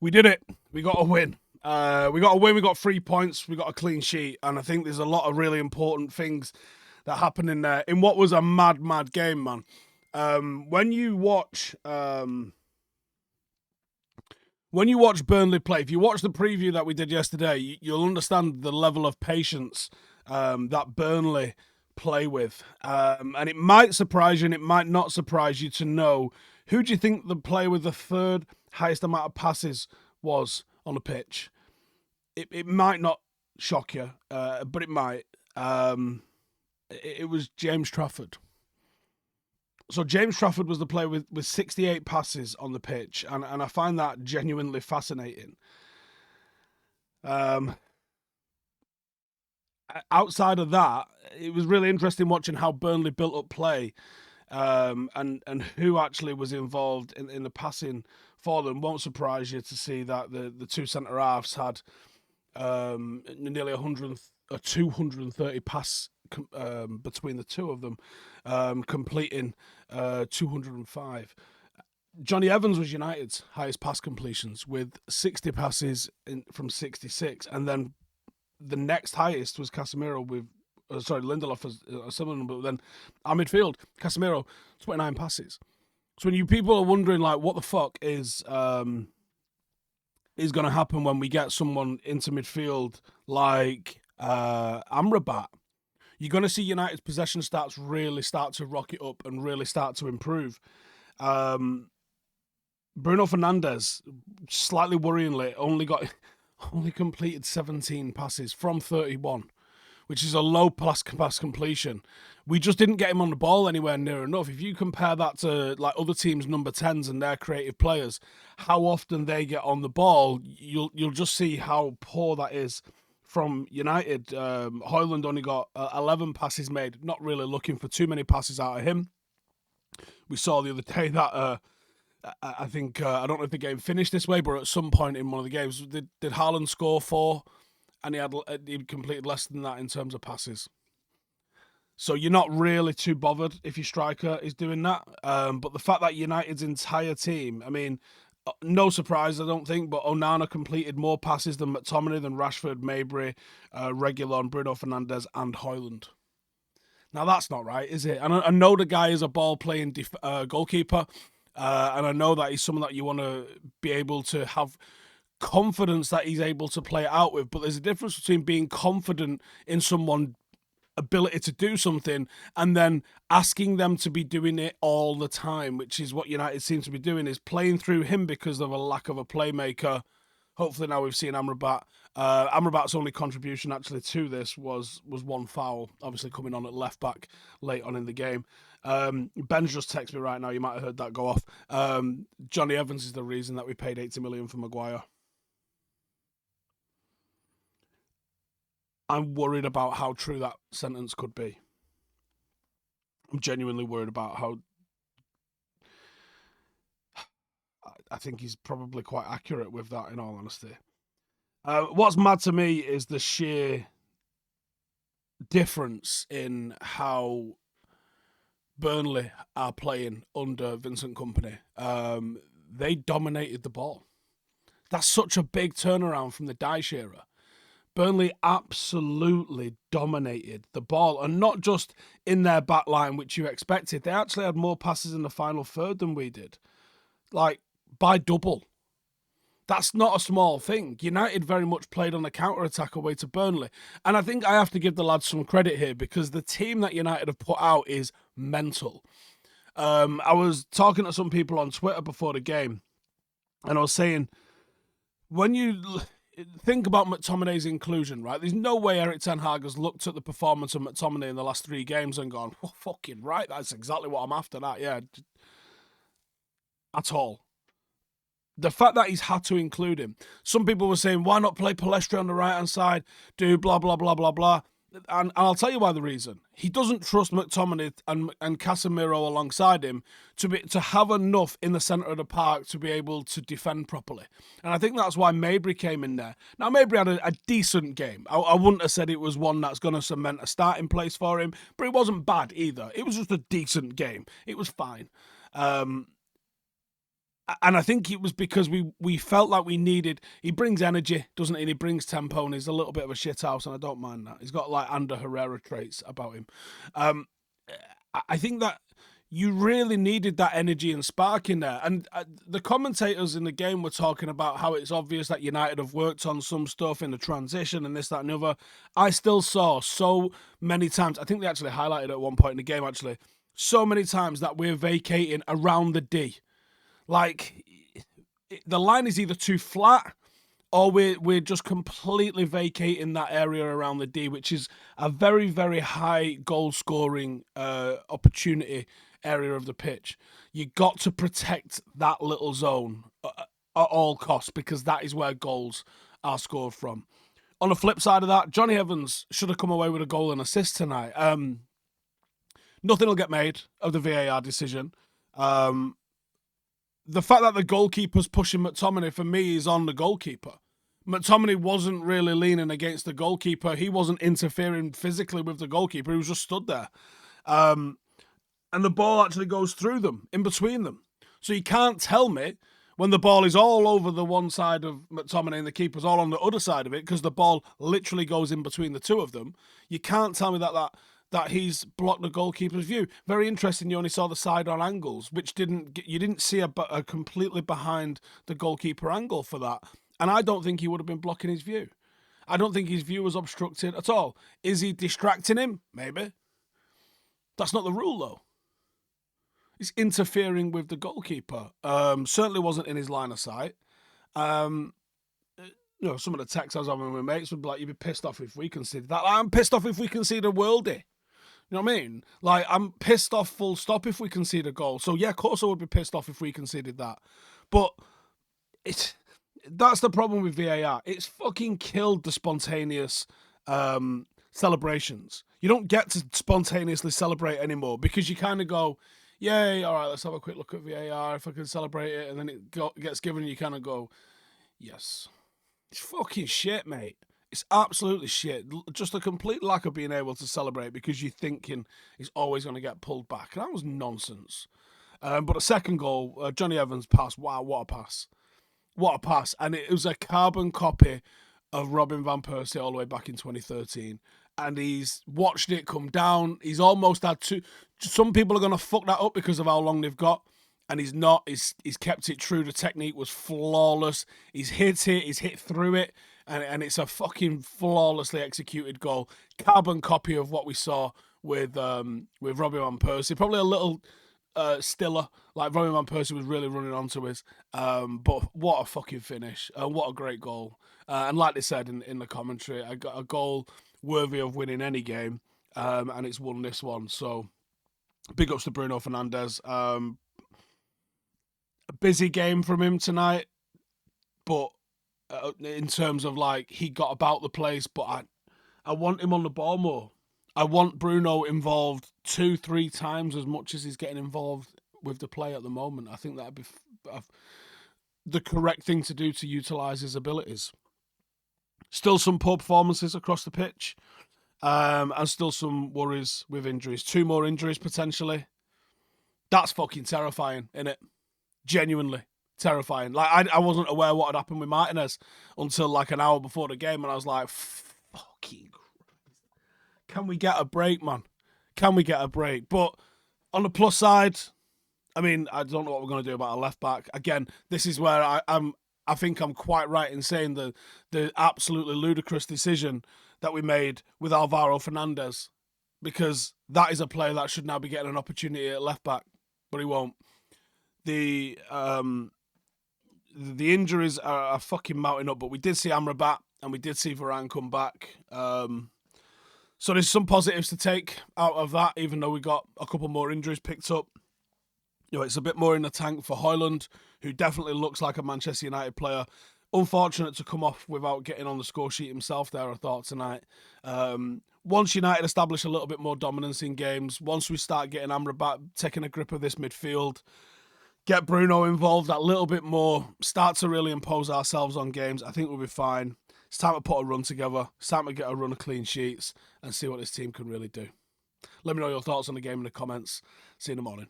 We did it. We got a win. We got a win. We got 3 points. We got a clean sheet. And I think there's a lot of really important things that happened in there in what was a mad game, man. When you watch Burnley play, if you watch the preview that we did yesterday, you'll understand the level of patience that Burnley play with. And it might surprise you and it might not surprise you to know, who do you think the player with the third highest amount of passes was on the pitch? It might not shock you, but it might. It was James Trafford. So James Trafford was the player with 68 passes on the pitch, and I find that genuinely fascinating. Outside of that, it was really interesting watching how Burnley built up play, and who actually was involved in the passing for them. Won't surprise you to see that the two centre halves had nearly 230 pass between the two of them, completing 205. Johnny Evans was United's highest pass completions with 60 passes from 66, and then the next highest was Casemiro with Lindelof as a similar number. But then our midfield, Casemiro, 29 passes. So when you people are wondering like what the fuck is going to happen when we get someone into midfield like Amrabat, you're going to see United's possession stats really start to rocket up and really start to improve. Bruno Fernandes, slightly worryingly, only completed 17 passes from 31, which is a low pass completion. We just didn't get him on the ball anywhere near enough. If you compare that to like other teams' number 10s and their creative players, how often they get on the ball, you'll just see how poor that is from United. Højlund only got 11 passes made. Not really looking for too many passes out of him. We saw the other day that I think I don't know if the game finished this way, but at some point in one of the games, did Haaland score 4, and he completed less than that in terms of passes. So you're not really too bothered if your striker is doing that. But the fact that United's entire team, I mean, no surprise, I don't think, but Onana completed more passes than McTominay, than Rashford, Mabry, Reguilon, Bruno Fernandes, and Højlund. Now, that's not right, is it? And I know the guy is a ball-playing goalkeeper, and I know that he's someone that you want to be able to have confidence that he's able to play it out with, but there's a difference between being confident in someone's ability to do something and then asking them to be doing it all the time, which is what United seems to be doing, is playing through him because of a lack of a playmaker. Hopefully now we've seen Amrabat. Amrabat's only contribution actually to this was one foul, obviously coming on at left back late on in the game. Ben's just texted me right now, you might have heard that go off. Johnny Evans is the reason that we paid 80 million for Maguire. I'm worried about how true that sentence could be. I'm genuinely worried about how... I think he's probably quite accurate with that, in all honesty. What's mad to me is the sheer difference in how Burnley are playing under Vincent Kompany. They dominated the ball. That's such a big turnaround from the Dyche era. Burnley absolutely dominated the ball, and not just in their back line, which you expected. They actually had more passes in the final third than we did, like by double. That's not a small thing. United very much played on a counter-attack away to Burnley, and I think I have to give the lads some credit here because the team that United have put out is mental. I was talking to some people on Twitter before the game, and I was saying, when you think about McTominay's inclusion, right? There's no way Erik ten Hag has looked at the performance of McTominay in the last 3 games and gone, oh, fucking right, that's exactly what I'm after, that, yeah. At all. The fact that he's had to include him. Some people were saying, why not play Palestra on the right-hand side, do blah, blah, blah, blah, blah. And I'll tell you why the reason. He doesn't trust McTominay and Casemiro alongside him to have enough in the centre of the park to be able to defend properly. And I think that's why Mabry came in there. Now, Mabry had a decent game. I wouldn't have said it was one that's going to cement a starting place for him, but it wasn't bad either. It was just a decent game. It was fine. And I think it was because we felt like we needed. He brings energy, doesn't he? And he brings tempo, and he's a little bit of a shithouse, and I don't mind that. He's got like Ander Herrera traits about him. I think that you really needed that energy and spark in there. And the commentators in the game were talking about how it's obvious that United have worked on some stuff in the transition and this, that, and the other. I still saw so many times. I think they actually highlighted at one point in the game, actually, so many times that we're vacating around the D. Like, the line is either too flat or we're just completely vacating that area around the D, which is a very, very high goal-scoring opportunity area of the pitch. You got to protect that little zone at all costs, because that is where goals are scored from. On the flip side of that, Johnny Evans should have come away with a goal and assist tonight. Nothing will get made of the VAR decision. The fact that the goalkeeper's pushing McTominay, for me, is on the goalkeeper. McTominay wasn't really leaning against the goalkeeper. He wasn't interfering physically with the goalkeeper. He was just stood there. And the ball actually goes through them, in between them. So you can't tell me when the ball is all over the one side of McTominay and the keeper's all on the other side of it, because the ball literally goes in between the two of them. You can't tell me that he's blocked the goalkeeper's view. Very interesting, you only saw the side-on angles, which you didn't see a completely behind the goalkeeper angle for that. And I don't think he would have been blocking his view. I don't think his view was obstructed at all. Is he distracting him? Maybe. That's not the rule, though. He's interfering with the goalkeeper. Certainly wasn't in his line of sight. Some of the texts I was having with mates would be like, you'd be pissed off if we conceded that. I'm pissed off if we concede a worldie. You know what I mean? Like, I'm pissed off full stop if we concede a goal. So, yeah, of course I would be pissed off if we conceded that. But that's the problem with VAR. It's fucking killed the spontaneous celebrations. You don't get to spontaneously celebrate anymore, because you kind of go, yay, all right, let's have a quick look at VAR, if I can celebrate it, and then it gets given, and you kind of go, yes. It's fucking shit, mate. It's absolutely shit. Just a complete lack of being able to celebrate because you're thinking he's always going to get pulled back. And that was nonsense. But a second goal, Johnny Evans' pass. Wow, what a pass. What a pass. And it was a carbon copy of Robin Van Persie all the way back in 2013. And he's watched it come down. He's almost had two. Some people are going to fuck that up because of how long they've got. And he's not. He's kept it true. The technique was flawless. He's hit it. He's hit through it. And it's a fucking flawlessly executed goal. Carbon copy of what we saw with Robin Van Persie. Probably a little stiller. Like, Robin Van Persie was really running onto us. But what a fucking finish. What a great goal. And like they said in the commentary, I got a goal worthy of winning any game. And it's won this one. So big ups to Bruno Fernandes. A busy game from him tonight. But in terms of, like, he got about the place, but I want him on the ball more. I want Bruno involved 2-3 times as much as he's getting involved with the play at the moment. I think that'd be the correct thing to do to utilise his abilities. Still some poor performances across the pitch, and still some worries with injuries. 2 more injuries potentially. That's fucking terrifying, innit? Genuinely terrifying. Like, I wasn't aware what had happened with Martinez until like an hour before the game, and I was like, fucking Christ. Can we get a break, man? Can we get a break? But on the plus side, I mean, I don't know what we're going to do about a left back. Again, this is where I think I'm quite right in saying the absolutely ludicrous decision that we made with Alvaro Fernandes, because that is a player that should now be getting an opportunity at left back, but he won't. The injuries are fucking mounting up, but we did see Amrabat and we did see Varane come back. So there's some positives to take out of that, even though we got a couple more injuries picked up. It's a bit more in the tank for Højlund, who definitely looks like a Manchester United player. Unfortunate to come off without getting on the score sheet himself there, I thought, tonight. Once United establish a little bit more dominance in games, once we start getting Amrabat taking a grip of this midfield, get Bruno involved a little bit more, start to really impose ourselves on games, I think we'll be fine. It's time to put a run together. It's time to get a run of clean sheets and see what this team can really do. Let me know your thoughts on the game in the comments. See you in the morning.